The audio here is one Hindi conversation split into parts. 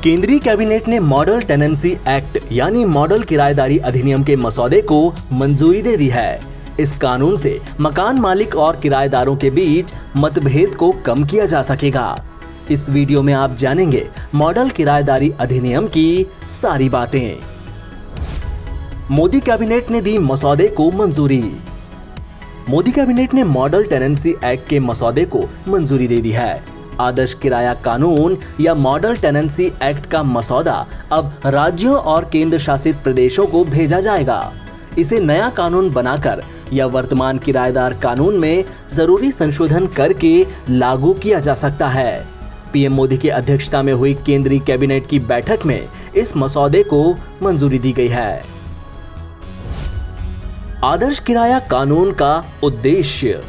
केंद्रीय कैबिनेट ने मॉडल टेनेंसी एक्ट यानी मॉडल किराएदारी अधिनियम के मसौदे को मंजूरी दे दी है। इस कानून से मकान मालिक और किराएदारों के बीच मतभेद को कम किया जा सकेगा। इस वीडियो में आप जानेंगे मॉडल किराएदारी अधिनियम की सारी बातें। मोदी कैबिनेट ने दी मसौदे को मंजूरी। मोदी कैबिनेट ने मॉडल टेनेंसी एक्ट के मसौदे को मंजूरी दे दी है। आदर्श किराया कानून या मॉडल टेनेंसी एक्ट का मसौदा अब राज्यों और केंद्र शासित प्रदेशों को भेजा जाएगा। इसे नया कानून बनाकर या वर्तमान किराएदार कानून में जरूरी संशोधन करके लागू किया जा सकता है। पीएम मोदी की अध्यक्षता में हुई केंद्रीय कैबिनेट की बैठक में इस मसौदे को मंजूरी दी गई है। आदर्श किराया कानून का उद्देश्य।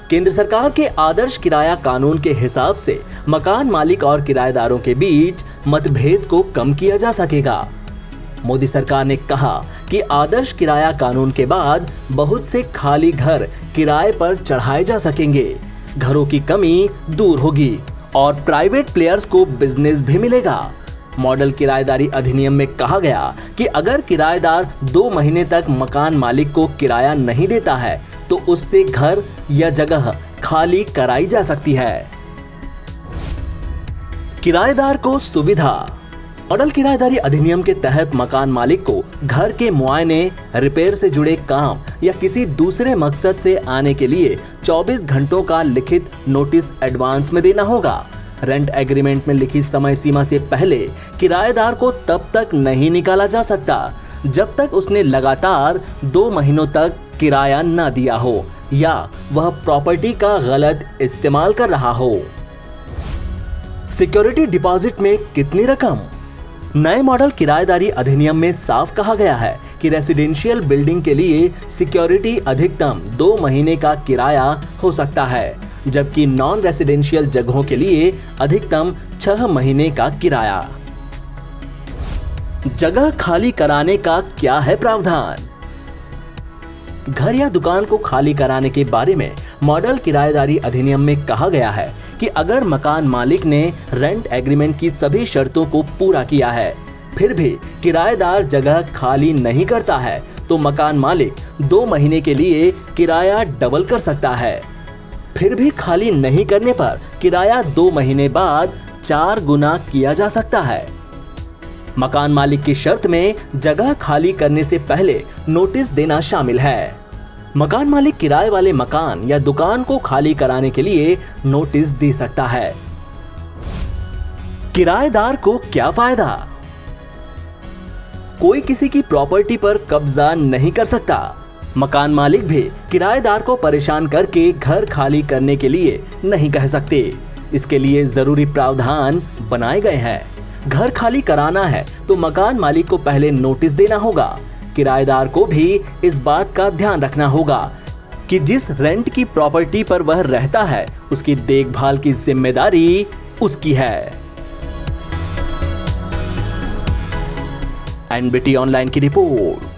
केंद्र सरकार के आदर्श किराया कानून के हिसाब से मकान मालिक और किराएदारों के बीच मतभेद को कम किया जा सकेगा। मोदी सरकार ने कहा कि आदर्श किराया कानून के बाद बहुत से खाली घर किराए पर चढ़ाए जा सकेंगे, घरों की कमी दूर होगी और प्राइवेट प्लेयर्स को बिजनेस भी मिलेगा। मॉडल किराएदारी अधिनियम में कहा गया कि अगर किराएदार 2 महीने तक मकान मालिक को किराया नहीं देता है तो उससे घर या जगह खाली कराई जा सकती है। किराएदार को सुविधा। मॉडल किराएदारी अधिनियम के तहत मकान मालिक को घर के मुआयने, रिपेयर से जुड़े काम या किसी दूसरे मकसद से आने के लिए 24 घंटों का लिखित नोटिस एडवांस में देना होगा। रेंट एग्रीमेंट में लिखी समय सीमा से पहले किराएदार को तब तक नहीं निकाला जा सकता जब तक उसने लगातार 2 महीनों तक किराया न दिया हो या वह प्रॉपर्टी का गलत इस्तेमाल कर रहा हो। सिक्योरिटी डिपॉजिट में कितनी रकम। नए मॉडल किराएदारी अधिनियम में साफ कहा गया है कि रेसिडेंशियल बिल्डिंग के लिए सिक्योरिटी अधिकतम 2 महीने का किराया हो सकता है, जबकि नॉन रेसिडेंशियल जगहों के लिए अधिकतम 6 महीने का किराया। जगह खाली कराने का क्या है प्रावधान। घर या दुकान को खाली कराने के बारे में मॉडल किराएदारी अधिनियम में कहा गया है कि अगर मकान मालिक ने रेंट एग्रीमेंट की सभी शर्तों को पूरा किया है, फिर भी किराएदार जगह खाली नहीं करता है, तो मकान मालिक 2 महीने के लिए किराया डबल कर सकता है। फिर भी खाली नहीं करने पर किराया 2 महीने बाद 4 गुना किया जा सकता है। मकान मालिक की शर्त में जगह खाली करने से पहले नोटिस देना शामिल है। मकान मालिक किराए वाले मकान या दुकान को खाली कराने के लिए नोटिस दे सकता है। किराएदार को क्या फायदा। कोई किसी की प्रॉपर्टी पर कब्जा नहीं कर सकता। मकान मालिक भी किराएदार को परेशान करके घर खाली करने के लिए नहीं कह सकते। इसके लिए जरूरी प्रावधान बनाए गए हैं। घर खाली कराना है तो मकान मालिक को पहले नोटिस देना होगा। किराएदार को भी इस बात का ध्यान रखना होगा कि जिस रेंट की प्रॉपर्टी पर वह रहता है उसकी देखभाल की जिम्मेदारी उसकी है। एनबीटी ऑनलाइन की रिपोर्ट।